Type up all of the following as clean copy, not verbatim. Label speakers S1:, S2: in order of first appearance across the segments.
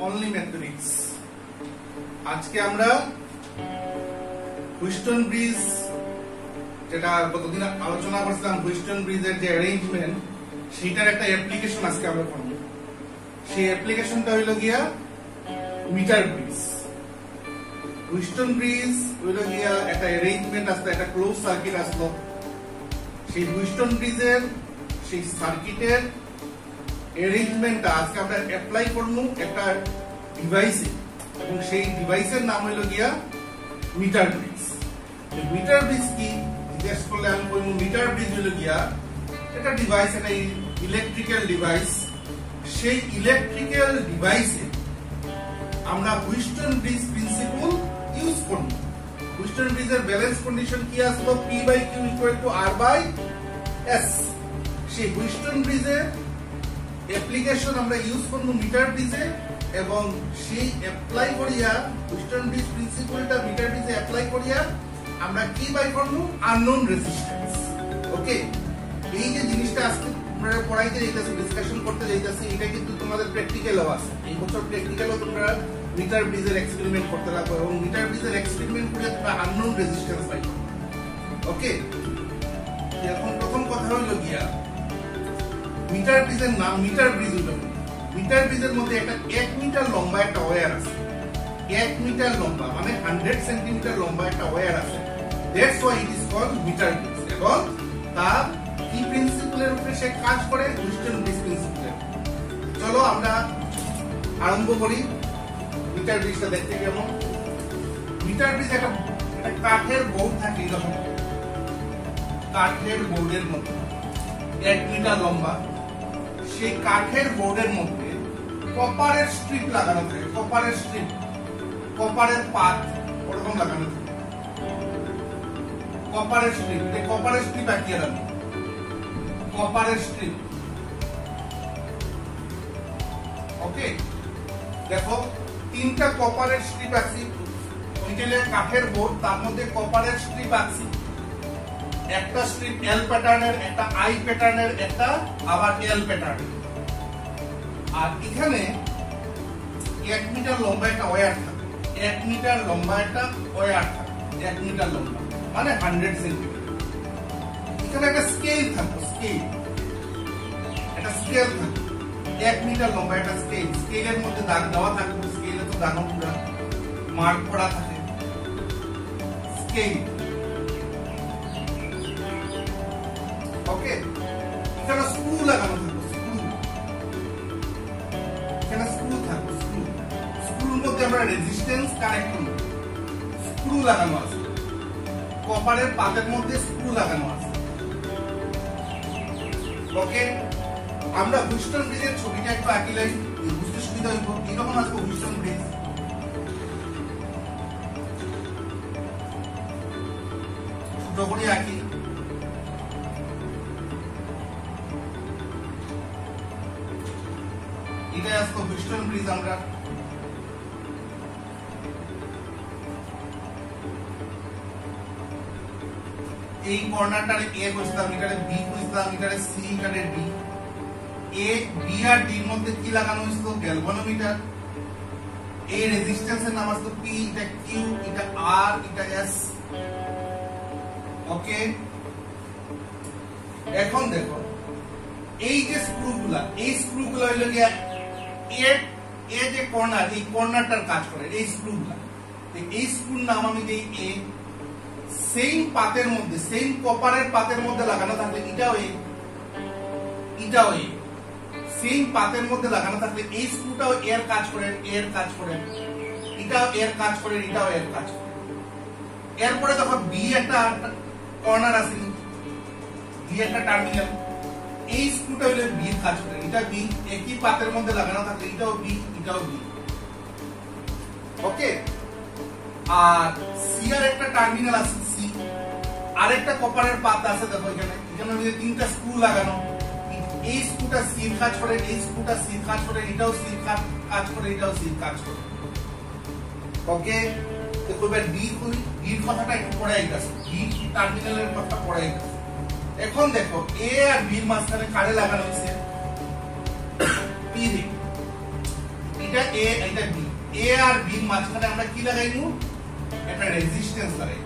S1: Only mathematics. আজকে আমরা Wheatstone bridge, যেটা গতদিন আলোচনা করছিলাম, হুইস্টন ব্রিজের যে অ্যারেঞ্জমেন্ট, সেটার একটা অ্যাপ্লিকেশন আজকে আমরা করব। সেই অ্যাপ্লিকেশনটা হইল গিয়া মিটার ব্রিজ। হুইস্টন ব্রিজ হইল গিয়া একটা অ্যারেঞ্জমেন্ট আসলো, একটা ক্লোজ সার্কিট আসলো। সেই হুইস্টন ব্রিজের সেই সার্কিটের অ্যারেঞ্জমেন্টটা আজকে আমরা অ্যাপ্লাই করব একটা ডিভাইসে, এবং সেই ডিভাইসের নাম হইল গিয়া মিটার ব্রিজ। মিটার ব্রিজ কি জিজ্ঞেস করলে আমি বলবো, মিটার ব্রিজ হইল গিয়া একটা ডিভাইস, একটা ইলেকট্রিক্যাল ডিভাইস। সেই ইলেকট্রিক্যাল ডিভাইসে আমরা হুইস্টন ব্রিজ প্রিন্সিপল ইউজ করব। হুইস্টন ব্রিজের ব্যালেন্স কন্ডিশন কি আসলো? P/Q = R/S। সেই হুইস্টন ব্রিজের অ্যাপ্লিকেশন আমরা ইউজ করব মিটার ব্রিজে, এবং সেই অ্যাপ্লাই করিয়া হুইস্টন ব্রিজ প্রিন্সিপলটা মিটার ব্রিজে অ্যাপ্লাই করিয়া আমরা কি বাই করব? Unknown resistance. ওকে, এই যে জিনিসটা আজকে আমরা পড়াইতে যাইতাছি, ডিসকাশন করতে যাইতাছি, এটা কিন্তু তোমাদের প্র্যাকটিক্যালও আছে। এই বছর প্র্যাকটিক্যালও তোমরা মিটার ব্রিজের এক্সপেরিমেন্ট করতে লাগবে, এবং মিটার ব্রিজের এক্সপেরিমেন্ট করে তোমরা আননোন রেজিস্ট্যান্স পাই। ওকে, এখন প্রথম কথা হইল গিয়া মিটার ব্রিজের নাম মিটার ব্রিজ হইল। মিটার ব্রিজের মধ্যে একটা 1 মিটার লম্বা একটা ওয়্যার আছে। 1 মিটার লম্বা মানে 100 সেন্টিমিটার লম্বা একটা ওয়্যার আছে। That's why it is called meter bridge. এবং তার কি প্রিন্সিপলের উপরে সে কাজ করে? হুইস্টন ব্রিজ প্রিন্সিপলের। চলো আমরা আরম্ভ করি মিটার ব্রিজটা দেখতে কেমন। মিটার ব্রিজ একটা কাঠের বোর্ড থাকে, এরকম কাঠের বোর্ডের মধ্যে 1 মিটার লম্বা। সেই কাঠের বোর্ডের মধ্যে কপারের স্ট্রিপ লাগানো থাকে। কপারের স্ট্রিপ, কপারের পাত ওরকম লাগানো থাকে। কপারের স্ট্রিপ, এই কপারের স্ট্রিপ আঁকিয়ে রাখবে। কপারের স্ট্রিপ। ওকে, দেখো 3টা কপারের স্ট্রিপ আছে। ওইটালে কাঠের বোর্ড, তার মধ্যে কপারের স্ট্রিপ আছে। একটা স্ট্রিপ এল প্যাটার্নের, একটা আই প্যাটার্নের, একটা আবার এল প্যাটার্নের। আর এখানে 1 মিটার লম্বা একটা ওয়্যার থাকে। 1 মিটার লম্বা একটা ওয়্যার থাকে। 1 মিটার লম্বা মানে 100 সেন্টিমিটার। এখানে একটা স্কেল থাকবে, স্কেল, একটা স্কেল থাকবে। 1 মিটার লম্বা একটা স্কেল। স্কেলের মধ্যে দাগ দেওয়া থাকবে। স্কেলে তো দাগ পুরো মার্ক করা থাকে। স্কেল। ওকে, এখানে স্ক্রু লাগানো থাকবে। স্ক্রু, এখানে স্ক্রু থাকবে। স্ক্রু, স্ক্রুর মধ্যে আমরা রেজিস্ট্যান্স কানেক্ট করব। স্ক্রু লাগানো আছে। কপারের পাতের মধ্যে স্ক্রু লাগানো আছে। ওকে, আমরা হুইস্টন ব্রিজের ছবিটা একটু আঁকিলাই, বুঝতে সুবিধা হইব। এরকম আসবে হুইস্টন ব্রিজ। ছোট করে আঁকি। এটাই আসতো হুইস্টন ব্রিজ। আমরা এই কর্নারটারে এ কইছিলাম, এটারে বি কইছিলাম, এটারে সি, এটারে ডি। এ, বি আর ডির মধ্যে কি লাগানো হয়েছিল? গ্যালভানোমিটার। এই রেজিস্ট্যান্সের নাম আসতো পি, এটা কিউ, এটা আর, এটা এস। ওকে, এখন দেখো এই যে স্ক্রুগুলা, এই স্ক্রুগুলা হইল গিয়া এ যে কর্নার, এই কর্নারটার কাজ করে এই স্ক্রুগুলা। এই স্ক্রুর নাম আমি দেই এ। সেম পাতের মধ্যে, সেম কপারের পাতের মধ্যে লাগানো থাকলে এটাও এ, এটাও এ। সেম পাতের মধ্যে লাগানো থাকলে এই স্ক্রুটাও এর কাজ করে, এর কাজ করে, এটাও এর কাজ করে, এটাও এর কাজ করে। এরপরে দেখো বি একটা কর্নার আছে, বি একটা টার্মিনাল। এই স্ক্রুটা হইলে বি কাজ করে, এটা বি। একই পাতের মধ্যে লাগানো থাকলে এটাও বি, এটাও বি। ওকে, আর সি আর একটা টার্মিনাল আছে, সি। আর একটা কপারের পাত আছে, দেখো এখানে। এখানে 3টা স্ক্রু লাগানো। এই স্ক্রুটা সি কাজ করে, এই স্ক্রুটা সি কাজ করে, এটাও সি কাজ করে, এটাও সি কাজ করে। ওকে, তো এবার ডি করি। ডির কথাটা একটু পরে আইতাছে, ডি টার্মিনালের কথা পরে আইতাছে। এখন দেখো এ আর বির মাঝখানে কারে লাগানো হয়েছে? পি রে। এটা এ এটা বি, এ আর বি মাঝখানে আমরা কি লাগাইমু একটা রেজিস্ট্যান্স লাগাই।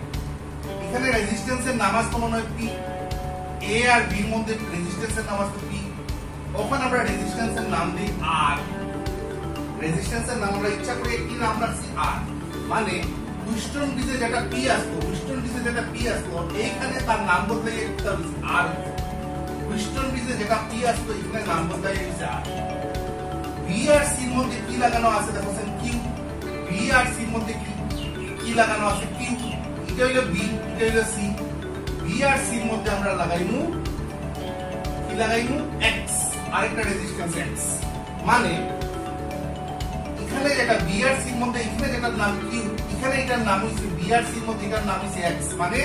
S1: এখানে রেজিস্ট্যান্সের নাম আসতো মনে হয় পি, এ আর বি এর মধ্যে রেজিস্ট্যান্সের নাম আসতো পি। ওখানে আমরা রেজিস্ট্যান্সের নাম দিই আর, রেজিস্ট্যান্সের নাম আমরা ইচ্ছা করে কি নাম রাখছি আর, মানে হুইস্টন ব্রিজে যেটা পি আসতো, হুইস্টন ব্রিজে যেটা পি আসতো এইখানে তার নাম বদলে একটা আর, হুইস্টন ব্রিজে যেটা পি আসতো এখানে নাম বদলে গেছে আর। বি আর সি এর মধ্যে কি লাগানো আছে দেখেন কিউ, বি আর সি এর মধ্যে কি লাগানো আছে কিউ, এটা হলো বি এটা হলো সি। বি আর সি এর মধ্যে আমরা লাগাইমু কি লাগাইমু এক্স, আরেকটা রেজিস্ট্যান্স এক্স, মানে এখানে যেটা বি আর সি এর মধ্যে এখানে যেটার নাম কিউ, এখানে এটার নাম হইছে বি আর সি এর মধ্যে এটার নাম হইছে এক্স, মানে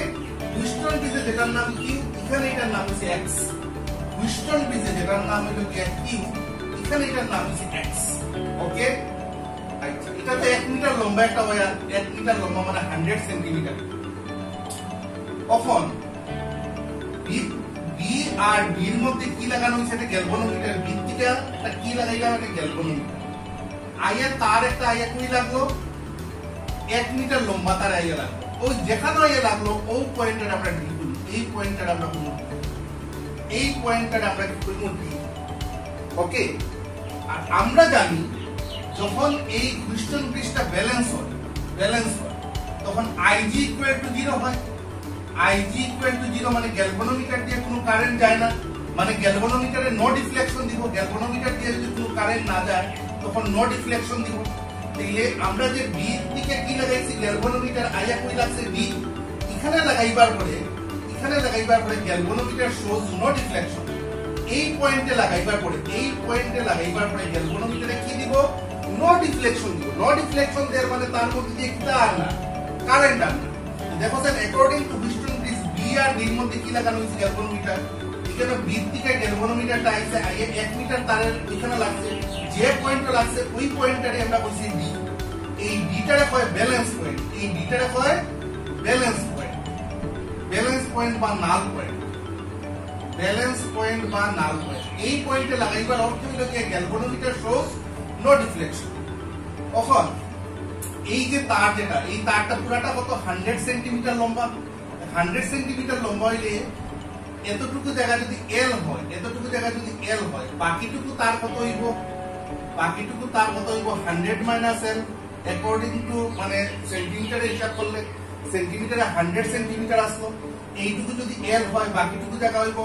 S1: হুইস্টন ব্রিজে যেটার নাম কিউ এখানে এটার নাম হইছে এক্স, হুইস্টন ব্রিজে যেটার নাম হলো কিউ এখানে এটার নাম হইছে এক্স। ওকে, আচ্ছা এটা তো 1 মিটার লম্বা একটা ওয়্যার, 1 মিটার লম্বা মানে 100 সেন্টিমিটার। এখন বি আর বি এর মধ্যে কি লাগানো হইছে এটা গ্যালভানোমিটার, বি থেকে একটা কি লাগাইলাম এটা গ্যালভানোমিটার। আইয়া তার একটা আইয়া কই লাগলো 1 মিটার লম্বা তার আইয়া লাগলো, ওই যেখানে আইয়া লাগলো ওই পয়েন্টটা আমরা ডি করি, এই পয়েন্টটা আমরা কোন এই পয়েন্টটা আমরা কি করি ডি। ওকে, আর আমরা জানি যখন এই হুইস্টন ব্রিজটা ব্যালেন্স হয় তখন আইজি ইকুয়াল টু 0 হয়। আইজি ইকুয়াল টু 0 মানে গ্যালভানোমিটার দিয়ে কোনো কারেন্ট যায় না, মানে গ্যালভানোমিটারে নো ডিফ্লেকশন দিব, গ্যালভানোমিটার দিয়ে যদি কোনো কারেন্ট না যায় তখন নো ডিফ্লেকশন দিব। তাইলে আমরা যে বি দিকে কি লাগাইছি গ্যালভানোমিটার আইয়া কই লাগছে ডি, এখানে লাগাইবার পরে গ্যালভানোমিটার শোজ নো ডিফ্লেকশন। এই পয়েন্টে লাগাইবার পরে গ্যালভানোমিটারে কি দিব নো ডিফ্লেকশন দিব। নো ডিফ্লেকশন দেওয়ার মানে তার মধ্যে দিয়ে কি আর না কারেন্ট আর না। দেখো sir according to Wheatstone bridge B আর ডি এর মধ্যে কি লাগানো হয়েছে গ্যালভানোমিটার, এখানে বি থেকে গ্যালভানোমিটারটা আইছে আইয়ে 1 মিটার তারের এখানে লাগছে, যে পয়েন্টে লাগছে ওই পয়েন্টটারে আমরা বলছি ডি। এই ডিটারে কয় ব্যালেন্স পয়েন্ট, এই ডিটারে কয় ব্যালেন্স পয়েন্ট, ব্যালেন্স পয়েন্ট বা নাল পয়েন্ট, ব্যালেন্স পয়েন্ট বা নাল পয়েন্ট। এই পয়েন্টে লাগাইবার অর্থ হলো যে গ্যালভানোমিটার শোজ নো ডিফ্লেকশন। এখন এই যে তার যেটা এই তারটা পুরাটা কত 100 সেন্টিমিটার লম্বা, 100 সেন্টিমিটার লম্বা হইলে এতটুকু জায়গা যদি এল হয়, বাকিটুকু তার কত হইব 100 মাইনাস এল অ্যাকর্ডিং টু মানে সেন্টিমিটারে হিসাব করলে সেন্টিমিটারে 100 সেন্টিমিটার আসলো, এইটুকু যদি এল হয় বাকিটুকু জায়গা হইব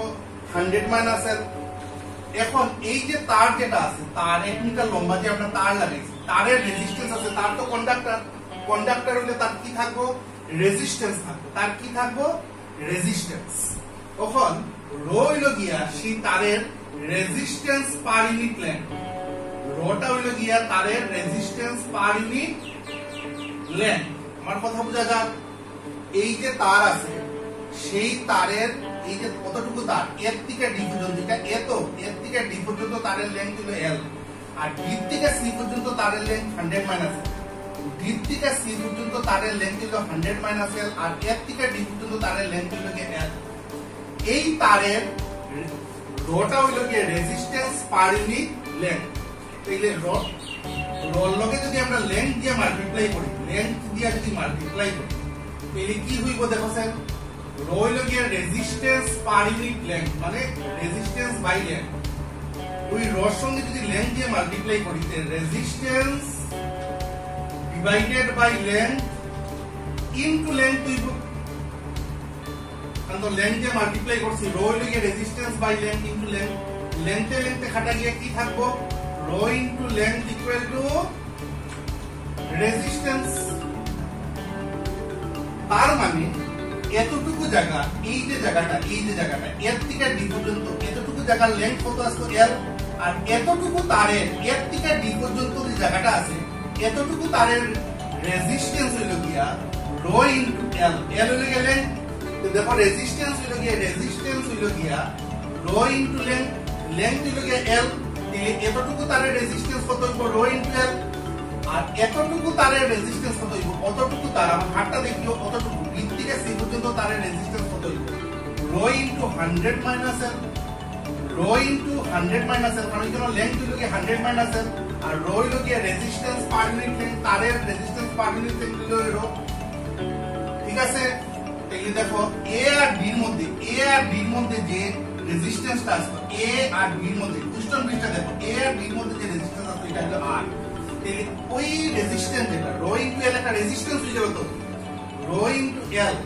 S1: 100 মাইনাস এল। এখন এই যে তার যেটা আছে তার 1 মিটার লম্বা যে আমরা তার লাগাইছি তারের রেজিস্ট্যান্স আছে, তার তো কন্ডাক্টর হলে তার কি থাকবো রেজিস্ট্যান্স থাকবো, তার কি থাকবো রেজিস্ট্যান্স। এখন রো হইল গিয়া সেই তারের resistance per unit length, rota হইল গিয়া তারের রেজিস্ট্যান্স পার ইউনিট লেন্থ। আমার কথা বোঝা যাক, এই যে তার আছে সেই তারের এই যে কতটুকু তার এর থেকে ডি পর্যন্ত, এর থেকে ডি পর্যন্ত তারের লেন্থ হলো এল, আর ডি থেকে সি পর্যন্ত তারের লেন্থ 100 মাইনাস এল, ডি থেকে সি পর্যন্ত তারের লেন্থ হলো 100 মাইনাস এল, আর এর থেকে ডি পর্যন্ত তারের লেন্থ হলো এল। এই তারের রোটা হইলো কি রেজিস্ট্যান্স পার ইউনিট লেন্থ। তাইলে রোর লগে যদি আমরা লেন্থ দিয়ে মাল্টিপ্লাই করি, তাহলে কি হইব দেখো স্যার, রো হইলো কি রেজিস্ট্যান্স পার ইউনিট লেন্থ মানে রেজিস্ট্যান্স বাই লেন্থ। ওই রোর সঙ্গে যদি লেন্থ দিয়ে মাল্টিপ্লাই করি resistance divided by length into length হইব, কারণ তো লেন্থ দিয়ে মাল্টিপ্লাই করছি, রো হইলো কি resistance by length into length, লেন্থে খাটা গিয়ে কি থাকবো rho into length equal to resistance. তার মানে এতটুকু জায়গা এই যে জায়গাটা এর থেকে ডি পর্যন্ত এতটুকু জায়গার লেন্থ কত আসতো এল, আর এতটুকু তারের এর থেকে ডি পর্যন্ত যে জায়গাটা আছে এতটুকু তারের রেজিস্ট্যান্স হইল গিয়া রো ইনটু এল, এল হইল গিয়া লেন্থ। তো দেখো রেজিস্ট্যান্স হইল গিয়া রো ইনটু লেন্থ, লেন্থ হইল গিয়া এল, এতটুকু তারের রেজিস্ট্যান্স কত হইব রো ইনটু এল, আর এতটুকু তারের রেজিস্ট্যান্স কত হইব অতটুকু তার আমার হাতটা দেখিও অতটুকু বি থেকে সি পর্যন্ত তারের রেজিস্ট্যান্স কত হইব রো ইনটু 100 মাইনাস এল, কারণ এখানে লেন্থ হইল কি 100 মাইনাস এল, আর রো হলো কি রেজিস্ট্যান্স পার ইউনিট লেংথ, তারের রেজিস্ট্যান্স পার ইউনিট লেংথ হলো রো। ঠিক আছে, তাহলে দেখো এ আর ডি এর মধ্যে যে রেজিস্ট্যান্সটা আছে, এ আর ডি এর মধ্যে হুইস্টন ব্রিজটা দেখো, এ আর ডি এর মধ্যে যে রেজিস্ট্যান্স আছে এটা হলো আর। তাহলে ওই রেজিস্ট্যান্স যেটা রো ইনটু এল একটা রেজিস্ট্যান্স হয়ে যাবে, তো rho into L,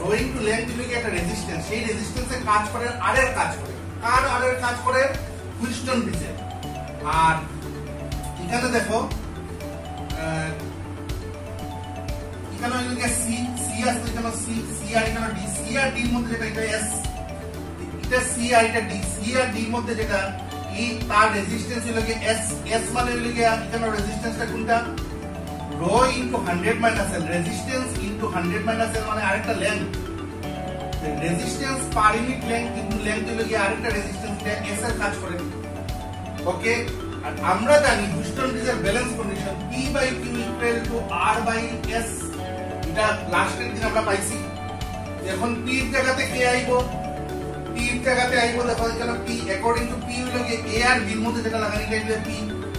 S1: rho into length হলো কি একটা রেজিস্ট্যান্স, সেই রেজিস্ট্যান্সে কাজ করে আর এর কাজ করে, কার আর এর কাজ করে হুইস্টন ব্রিজের। আর এখানে দেখো এখানে হলো কি সি আছে, এখানে সি আর এখানে ডি, সি আর ডি এর মধ্যে যেটা এটা এস, এটা সি আর এটা ডি, সি আর ডি এর মধ্যে যেটা ই, তার রেজিস্ট্যান্স হলো কি এস, এস মানে হলো কি এখানে রেজিস্ট্যান্সটা কোনটা রো ইনটু 100 মাইনাস এল, রেজিস্ট্যান্স ইনটু 100 মাইনাস এল মানে আরেকটা length, resistance per unit length into length হলো কি আরেকটা রেজিস্ট্যান্স, এটা এস এর কাজ করে। ওকে, আর আমরা জানি হুইস্টন ব্রিজের ব্যালেন্স কন্ডিশন P বাই Q ইকুয়াল টু R বাই S, এটা লাস্টের দিন আমরা পাইছি। এখন P এর জায়গাতে কে আইবো, P এর জায়গাতে আইবো দেখো এখানে P অ্যাকর্ডিং টু P হলো কি A আর B এর মধ্যে যেটা লাগানো এটা হলো P,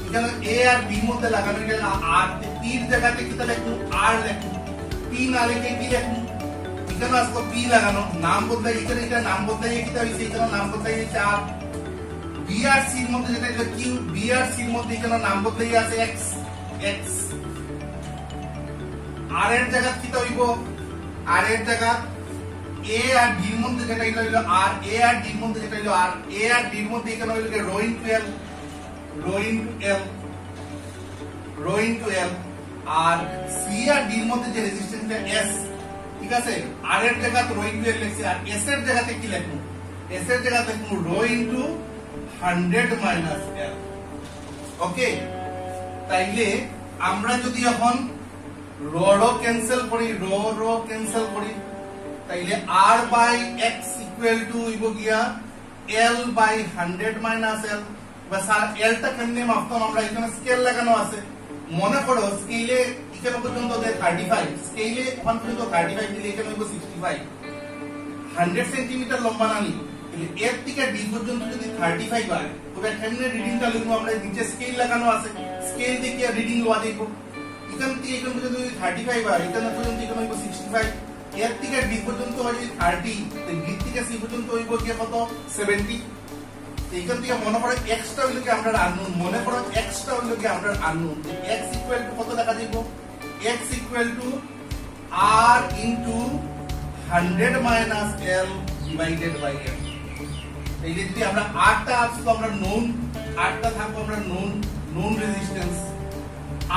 S1: এখানে A আর B এর মধ্যে লাগানো এটা R, P এর জায়গাতে কি তাহলে একটু R লিখুন, P না লিখে কি লিখুন, এখানে আসলে P লাগানো, নাম বদলাই, এখানে এটা নাম বদলাই কি হইছে, এখানে নাম বদলাই হইছে R। BRC এর মধ্যে যেটা হলো Q, BRC এর মধ্যে এখানে নাম বদলাই আছে X, X। R এর জায়গা কি হইব, R এর জায়গা A আর D এর মধ্যে যেটা হইলো R, A আর D এর মধ্যে যেটা হইলো R, A আর D এর মধ্যে এখানে হইলো rho into L, rho into L, rho into L। আর C আর D এর মধ্যে যে রেজিস্ট্যান্সটা S, ঠিক আছে, R এর জায়গা রো ইনটু L লিখছি, আর S এর জায়গাতে কি লিখবো, S এর জায়গাতে rho into 100 minus L। Okay, তাইলে আমরা যদি এখন রো রো ক্যান্সেল করি, রো রো ক্যান্সেল করি, তাইলে R বাই X ইকুয়াল টু হইব গিয়া L বাই 100 মাইনাস L। বা স্যার Lটা কেমনে মাপতাম আমরা, এখানে স্কেল লাগানো আছে, মনে করো স্কেলে এখানে পর্যন্ত 35, স্কেলে ওখান পর্যন্ত 35 দিলে এখানে হইব 65, 100 সেন্টিমিটার লম্বা নানি, এর থেকে ডি পর্যন্ত যদি 35 হয় তবে কেমনে রিডিংটা লিখবো আমরা, নিচে স্কেল লাগানো আছে, স্কেল দিয়ে রিডিং লওয়া দেখবো, এখান থেকে এখান পর্যন্ত যদি 35 হয় এখানে পর্যন্ত এখানে হইব 65, এর থেকে ডি পর্যন্ত হয় যদি 30, তো ডি থেকে সি পর্যন্ত হইব কি কত 70। এইখান থেকে মনে করো এক্সটা হইলো কি আমরা আননোন, মনে করো এক্সটা হইলো কি আমরা আননোন, এক্স ইকুয়াল টু কত লেখা যাইব, X equal to R into 100 minus L divided by L. এই যে যদি আমরা আরটা আসতো আমরা নোন, আরটা থাকবো আমরা নোন, নোন রেজিস্ট্যান্স,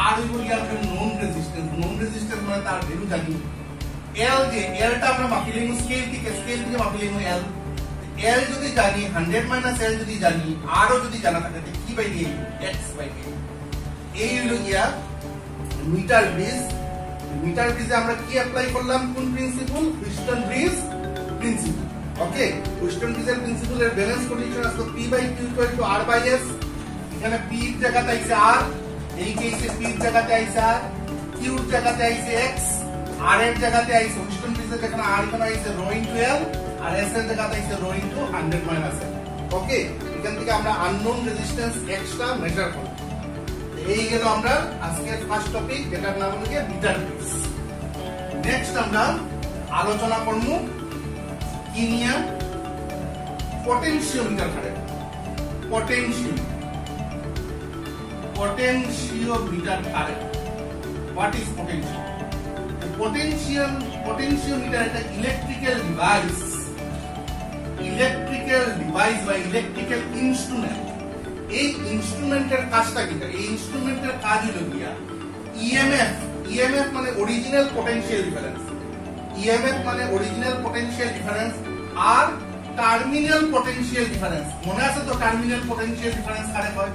S1: আর হইব কি আমরা নোন রেজিস্ট্যান্স, নোন রেজিস্ট্যান্স মানে তার ভ্যালু জানি, এল যে এলটা আমরা মাপি লিখব স্কেল থেকে মাপি লিখব এল, এল যদি জানি 100 মাইনাস এল যদি জানি, আরও যদি জানা থাকে তাহলে কি বাই দিয়ে এক্স বাই কে। এই হলো গিয়া মিটার ব্রিজ। মিটার ব্রিজে আমরা কি অ্যাপ্লাই করলাম, কোন principle, Wheatstone bridge principle. Okay, Wheatstone ব্রিজের প্রিন্সিপলের ব্যালেন্স কন্ডিশন আছে P বাই Q ইকুয়াল টু R বাই S, এখানে P এর জায়গাতে আইছে R, এই কেসে P এর জায়গাতে আইছে R, Q এর জায়গাতে আইছে X, R এর জায়গাতে আইছে হুইস্টন ব্রিজে যেখানে R এখানে আইছে রো ইনটু L, আর S এর জায়গাতে আইছে রো ইনটু 100 মাইনাস L। ওকে, এখান থেকে আমরা আননোন রেজিস্ট্যান্স X টা মেজার করব। এই গেল আমরা আজকের ফার্স্ট টপিক, যেটার নাম হলো মিটার ব্রিজ। নেক্সট আমরা আলোচনা করব কি নিয়ে, potentiometer current, potentiometer current. What is potential? The potentiometer is an electrical device by electrical instrument. এই ইনস্ট্রুমেন্টের কাজটা কি? এই ইনস্ট্রুমেন্টের কাজ হলো গিয়া EMF মানে অরিজিনাল পোটেনশিয়াল ডিফারেন্স, EMF মানে অরিজিনাল পোটেনশিয়াল ডিফারেন্স, আর টার্মিনাল পোটেনশিয়াল ডিফারেন্স। মনে আছে তো টার্মিনাল পোটেনশিয়াল ডিফারেন্স কারে হয়?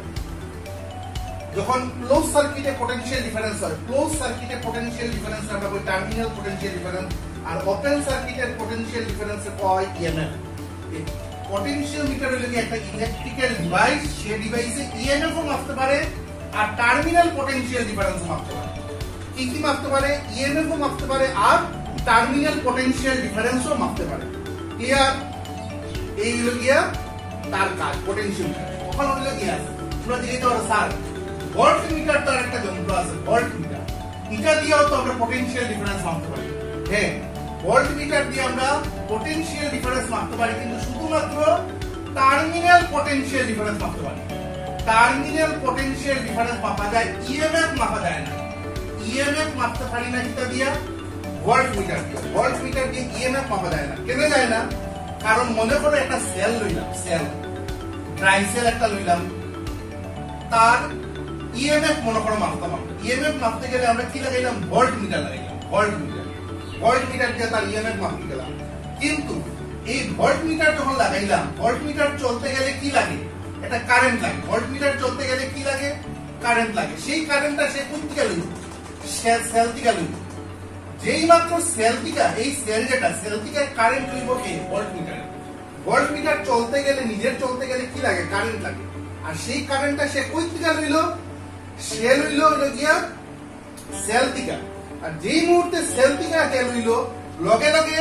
S1: যখন ক্লোজ সার্কিটে পোটেনশিয়াল ডিফারেন্স হয়, ক্লোজ সার্কিটে পোটেনশিয়াল ডিফারেন্স আমরা বলি টার্মিনাল পোটেনশিয়াল ডিফারেন্স, আর ওপেন সার্কিটের পোটেনশিয়াল ডিফারেন্স হয় EMF। পটেনশিওমিটার হলো কি একটা ইলেকট্রিক্যাল ডিভাইস, সেই ডিভাইসে EMF ও মাপতে পারে আর টার্মিনাল পোটেনশিয়াল ডিফারেন্স ও মাপতে পারে। কি মাপতে পারে? EMF ও মাপতে পারে আর টার্মিনাল পোটেনশিয়াল ডিফারেন্স ও মাপতে পারে। ক্লিয়ার? এই হলো গিয়া তার কাজ পটেনশিওমিটার। ওখানে হলো গিয়া তোমরা জিজ্ঞেস করো স্যার ভোল্ট মিটার তার একটা যন্ত্র আছে, ভোল্ট মিটার। এটা দিয়েও তো আমরা পটেনশিয়াল ডিফারেন্স মাপতে পারি। হ্যাঁ, ভোল্ট মিটার দিয়ে আমরা পটেনশিয়াল ডিফারেন্স মাপতে পারি, কিন্তু শুধুমাত্র টার্মিনাল পটেনশিয়াল ডিফারেন্স মাপতে পারি। টার্মিনাল পটেনশিয়াল ডিফারেন্স মাপা যায়, ইএমএফ মাপা যায় না। ইএমএফ মাপতে পারি না এটা দিয়া ভোল্ট মিটার দিয়ে। ভোল্ট মিটার দিয়ে ইএমএফ মাপা যায় না। কেন যায় না? কারণ মনে করো একটা সেল লইলাম, সেল ড্রাই সেল একটা লইলাম, তার ইএমএফ মনে করো মাপতে পারবো। ইএমএফ মাপতে গেলে আমরা কি লাগাইলাম? ভোল্ট মিটার লাগাইলাম, ভোল্ট মিটার। ভোল্ট মিটার দিয়ে তার ইএমএফ মাপতে গেলাম। কিন্তু এই ভোল্ট মিটার যখন লাগাইলাম, ভোল্ট মিটার চলতে গেলে কি লাগে? একটা কারেন্ট লাগে। ভোল্ট মিটার চলতে গেলে কি লাগে? কারেন্ট লাগে। সেই কারেন্টটা সে কোথা থেকে লইল? সেল থেকে লইল। যেই মাত্র সেল থেকে, এই সেল যেটা, সেল থেকে কারেন্ট লইব কে? Volt meter. ভোল্ট মিটার চলতে গেলে, নিজের চলতে গেলে কি লাগে? কারেন্ট লাগে। আর সেই কারেন্টটা সে কোথা থেকে লইল? সে লইল হলো গিয়া সেল থেকে। আর যেই মুহূর্তে সেল থেকে সে লইল, লগে লগে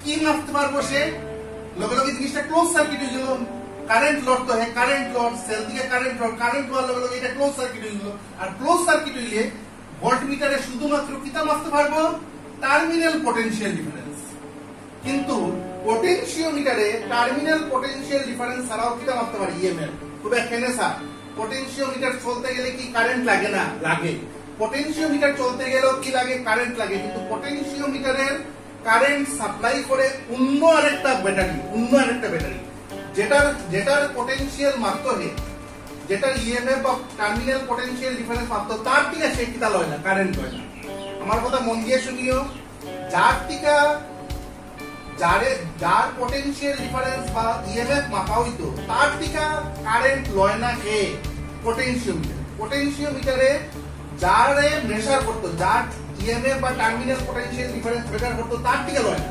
S1: কি মাপতে পারবো? সে লগে লগে জিনিসটা ক্লোজ সার্কিট হয়ে গেল। কারেন্ট লড তো হ্যাঁ, কারেন্ট লড, সেল থেকে কারেন্ট লড, কারেন্ট লওয়ার লগে লগে এটা ক্লোজ সার্কিট হয়ে গেল। আর ক্লোজ সার্কিট হইলে ভোল্ট মিটারে শুধুমাত্র কিটা মাপতে পারবো? Terminal potential difference. কিন্তু পটেনশিওমিটারে টার্মিনাল পটেনশিয়াল ডিফারেন্স ছাড়াও কিটা মাপতে পারি? ইএমএফ। খুব এখানে স্যার, পটেনশিওমিটার চলতে গেলে কি কারেন্ট লাগে না? লাগে। পটেনশিওমিটার চলতে গেলেও কি লাগে? কারেন্ট লাগে। কিন্তু পটেনশিওমিটারের কারেন্ট সাপ্লাই করে অন্য আরেকটা ব্যাটারি, অন্য আরেকটা ব্যাটারি, যেটার পটেনশিয়াল মাপতে হয়, যেটার ইএমএফ বা টার্মিনাল পটেনশিয়াল ডিফারেন্স মাপতে, তার থেকে সে কিটা লয় না, কারেন্ট লয় না। আমার কথা মন দিয়ে শুনিও, যার টিকা যার পটেনশিয়াল ডিফারেন্স বা ইএমএফ মাপা হইতো, তার টিকা কারেন্ট লয় না কে? পটেনশিওমিটার। পটেনশিওমিটারে যারে মেজার করতো, যার ইএমএফ বা টার্মিনাল পটেনশিয়াল ডিফারেন্স মেজার করতো, তার টিকা লয় না।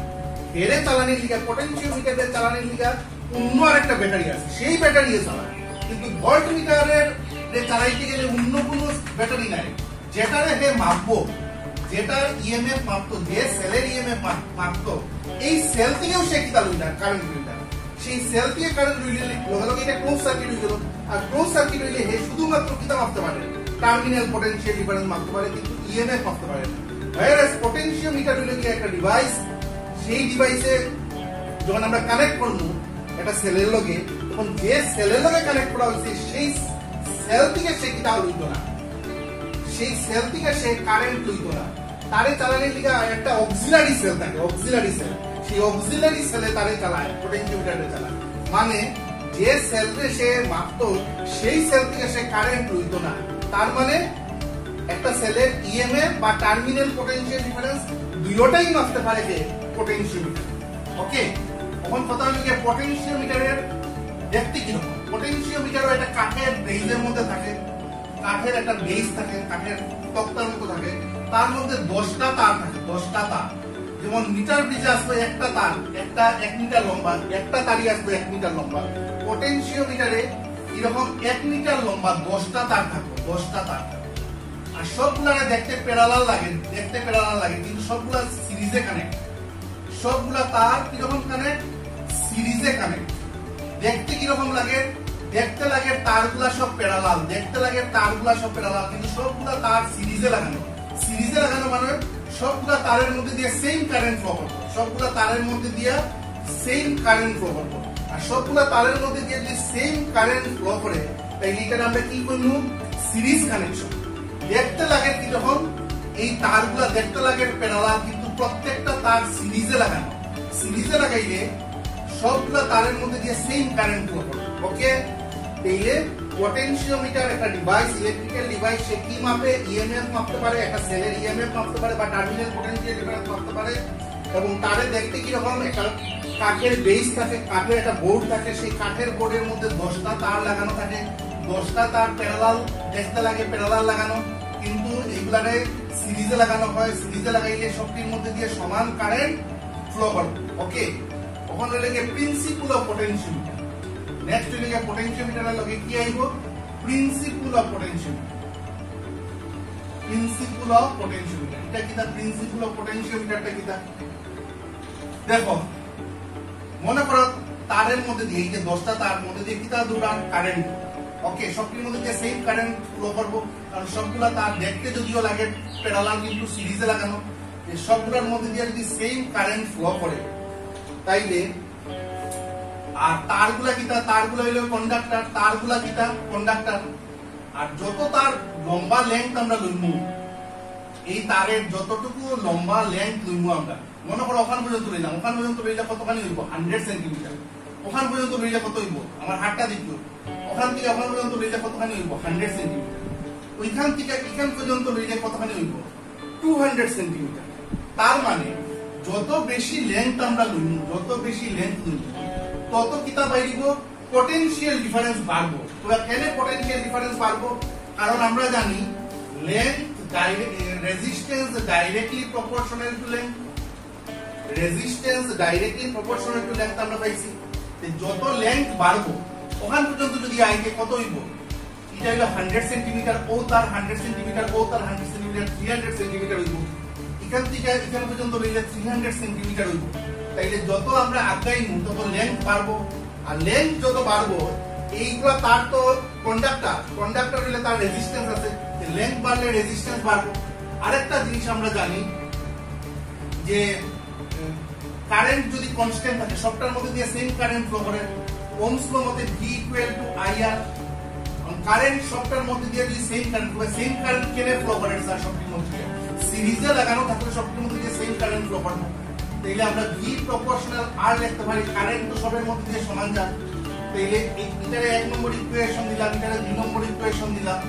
S1: এর চালানির লিগা, পটেনশিওমিটারের চালানির লিগা অন্য আরেকটা ব্যাটারি আছে, সেই ব্যাটারি চালায়। কিন্তু ভোল্ট মিটারের চালাইতে গেলে অন্য কোনো ব্যাটারি নাই, যেটারে হে মাপবো, যেটার ইএমএফ মাপতো, যে সেলের ইএমএফ মাপতো, এই সেল থেকেও সে কিতা লইল না, কারেন্ট লইল না। সেই সেল থেকে কারেন্ট লইলে লগে লগে এটা ক্লোজ সার্কিট হয়ে গেল। আর ক্লোজ সার্কিট হইলে হে শুধুমাত্র কিতা মাপতে পারে? টার্মিনাল পটেনশিয়াল ডিফারেন্স মাপতে পারে, কিন্তু ইএমএফ মাপতে পারে না। whereas পটেনশিওমিটার হইল কি একটা ডিভাইস, সেই ডিভাইসে যখন আমরা কানেক্ট করব একটা সেলের লগে, তখন যে সেলের লগে কানেক্ট করা হয়েছে সেই সেল থেকে সে কিতা লইতো না, সেই সেল থেকে সে কারেন্ট লইতো না। তারে চালানোর লিগা একটা অক্সিলারি সেল থাকে, অক্সিলারি সেল, সেই অক্সিলারি সেলে তারে চালায়, পটেনশিওমিটারে চালায়। মানে যে সেলরে সে মাপতো, সেই সেল থেকে সে কারেন্ট লইতো না। তার মানে একটা সেলের ইএমএফ বা টার্মিনাল পটেনশিয়াল ডিফারেন্স দুইটাই মাপতে পারে কে? পটেনশিওমিটার। ওকে, এখন কথা হলো যে পটেনশিওমিটারের দেখতে কিরকম। পটেনশিওমিটারও একটা কাঠের বেইজের মধ্যে থাকে, কাঠের একটা বেইজ থাকে, কাঠের তক্তার মতো থাকে, তার মধ্যে 10টা তার থাকে, 10টা তার। যেমন মিটার ব্রিজে আসবে একটা তার, একটা 1 মিটার লম্বা, একটা তারই আসবে 1 মিটার লম্বা। পটেনশিওমিটারে এরকম 1 মিটার লম্বা 10টা তার থাকবে, 10টা তার। আর সবগুলা দেখতে প্যারালাল লাগে, দেখতে প্যারালাল লাগে, কিন্তু সবগুলা সিরিজে কানেক্ট। সবগুলা তার কিরকম কানেক্ট? সিরিজে কানেক্ট। দেখতে কিরকম লাগে? দেখতে লাগে তারগুলা সব প্যারালাল, দেখতে লাগে তারগুলা সব প্যারালাল, কিন্তু সবগুলা তার সিরিজে লাগানো। সিরিজে লাগানো মানে সবগুলা তারের মধ্যে দিয়ে সেম কারেন্ট ফ্লো করবে, সবগুলা তারের মধ্যে দিয়ে সেম কারেন্ট ফ্লো করবে। আর সবগুলা তারের মধ্যে দিয়ে যদি সেম কারেন্ট ফ্লো করে, তাই এখানে আমরা কি করবো? Series connection. দেখতে লাগে কি যখন এই তারগুলা দেখতে লাগে প্যারালাল, কিন্তু প্রত্যেকটা তার সিরিজে লাগানো। সিরিজে লাগাইলে সবগুলা তারের মধ্যে দিয়ে সেম কারেন্ট ফ্লো করবে। ওকে, তাইলে পটেনশিওমিটার একটা ডিভাইস, ইলেকট্রিক্যাল ডিভাইস, সে কি মাপে? ইএমএফ মাপতে পারে, একটা সেলের ইএমএফ মাপতে পারে বা টার্মিনাল পটেনশিয়াল ডিফারেন্স মাপতে পারে। এবং তারে দেখতে কি রকম? একটা কাঠের বেস থাকে, কাঠের একটা বোর্ড থাকে, সেই কাঠের বোর্ডের মধ্যে 10টা তার লাগানো থাকে, 10টা তার প্যারালাল, দেখতে লাগে প্যারালাল লাগানো, কিন্তু এগুলারে সিরিজে লাগানো হয়। সিরিজে লাগাইলে সবটির মধ্যে দিয়ে সমান কারেন্ট ফ্লো করবে। ওকে, তখন হইলে কি? Principle of potentiometer. নেক্সট হইলে কি? পটেনশিওমিটারের লগে কি আইব? Principle of potentiometer. Principle of potentiometer এটা কিটা? প্রিন্সিপল অফ পটেনশিওমিটারটা কিটা? দেখো, মনে করো তারের মধ্যে দিয়ে, এই যে 10টা তার মধ্যে দিয়ে কিটা দৌড়ান? কারেন্ট। ওকে, সবটির মধ্যে দিয়ে সেম কারেন্ট ফ্লো করব, কারণ সবগুলা তার দেখতে যদিও লাগে প্যারালাল কিন্তু সিরিজে লাগানো, এই সবগুলোর মধ্যে দিয়ে যদি সেম কারেন্ট ফ্লো করে তাইলে, আর তারগুলা কিটা, তারগুলা হইলো কন্ডাক্টর, তারগুলা কিটা কন্ডাক্টর, আর যত তার লম্বা লেংথ আমরা লইমু, এই তারের যতটুকু লম্বা লেংথ লইমু আমরা, মনে করো ওখান পর্যন্ত লইলাম, ওখান পর্যন্ত লইলে কতখানি হইব 100 সেন্টিমিটার, ওখান পর্যন্ত লইলে কত হইব, আমার হাতটা দেখো, ওখান থেকে ওখান পর্যন্ত লইলে কতখানি হইব 100 সেন্টিমিটার, ওইখান থেকে এখান পর্যন্ত লইলে কতখানি হইব 200 সেন্টিমিটার। তার মানে যত বেশি লেংথ আমরা লইমু, যত বেশি লেংথ লইমু তত কিতা বাইরিব, পটেনশিয়াল ডিফারেন্স বাড়বো। তোরা কেন পটেনশিয়াল ডিফারেন্স বাড়বো? কারণ আমরা জানি length resistance directly proportional to length, resistance directly proportional to length আমরা পাইছি। যত লেংথ বাড়বো ওখান পর্যন্ত যদি আইকে কত হইব, এটা হইলো 100 সেন্টিমিটার, ও তার 100 সেন্টিমিটার, ও তার 100 সেন্টিমিটার, 300 সেন্টিমিটার হইব, এখান থেকে এখান পর্যন্ত লইলে 300 সেন্টিমিটার হইব। তাইলে যত আমরা আগাইমু তত লেংথ বাড়বো, আর লেংথ যত বাড়বো, এইগুলা তার তো কন্ডাক্টর, কন্ডাক্টর হইলে তার রেজিস্ট্যান্স আছে, লেংথ বাড়লে রেজিস্ট্যান্স বাড়বো। আরেকটা জিনিস আমরা জানি যে কারেন্ট যদি কনস্ট্যান্ট থাকে, সবটার মধ্যে দিয়ে সেম কারেন্ট ফ্লো করে, ওহমস ল মতে V equal to IR, current সবটার মধ্যে দিয়ে যদি same current flow, same current কেনে ফ্লো করে স্যার সবটির মধ্যে সিরিজে লাগানো থাকলে সবটির মধ্যে দিয়ে সেম কারেন্ট ফ্লো করে, তাইলে আমরা V প্রপোর্শনাল R লিখতে পারি, কারেন্ট তো সবের মধ্যে দিয়ে সমান যায়, তাইলে এটারে 1 নম্বর ইকুয়েশন দিলাম, এটারে 2 নম্বর ইকুয়েশন দিলাম,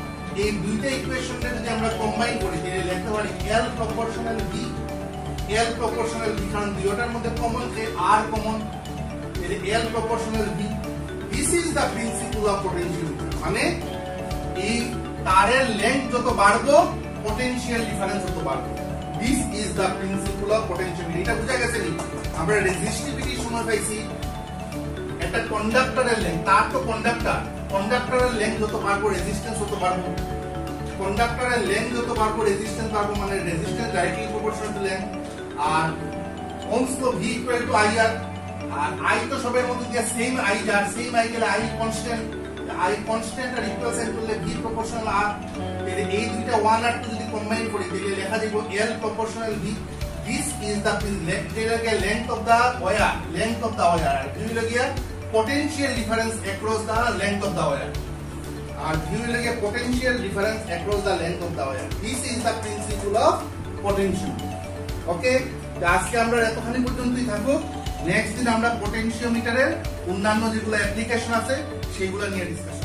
S1: এই দুইটা ইকুয়েশনটা যদি আমরা কম্বাইন করি তাহলে লিখতে পারি L proportional V, L proportional V, কারণ দুইটার মধ্যে কমন যে R কমন, তাহলে L proportional V। This is the principle of potentiometer, মানে এই তারের লেংথ যত বাড়বো পোটেনশিয়াল ডিফারেন্স তত বাড়বে। This is the principle of potentiometer. এটা বুঝা গেছে নি? আমরা রেজিস্টিভিটি সময় পাইছি একটা কন্ডাক্টরের লেংথ, তার তো কন্ডাক্টর, কন্ডাক্টরের লেংথ যত বাড়বো রেজিস্ট্যান্স তত বাড়বো, কন্ডাক্টরের লেংথ যত বাড়বো রেজিস্ট্যান্স বাড়বো, মানে resistance directly proportional to length. আর Ohm's law V equal to IR, আর I তো সবের মধ্যে দিয়ে সেম I যার, সেম I গেলে I কনস্ট্যান্ট, I কনস্ট্যান্ট আর ইকুয়াল সাইন করলে V প্রপোর্শনাল R, তাহলে এই দুইটা 1 আর 2 যদি কম্বাইন করি তাহলে লেখা যাবে L proportional V। This is the length of the wire, length of the wire, আর V হলো গিয়া potential difference across the length of the wire, আর V হলো গিয়া potential difference across the length of the wire. This is the principle of potential. ওকে, আজকে আমরা এতখানি পর্যন্তই থাকবো। নেক্সট দিন আমরা পোটেনশিওমিটারের অন্যান্য যেগুলো অ্যাপ্লিকেশন আছে সেগুলো নিয়ে ডিসকাস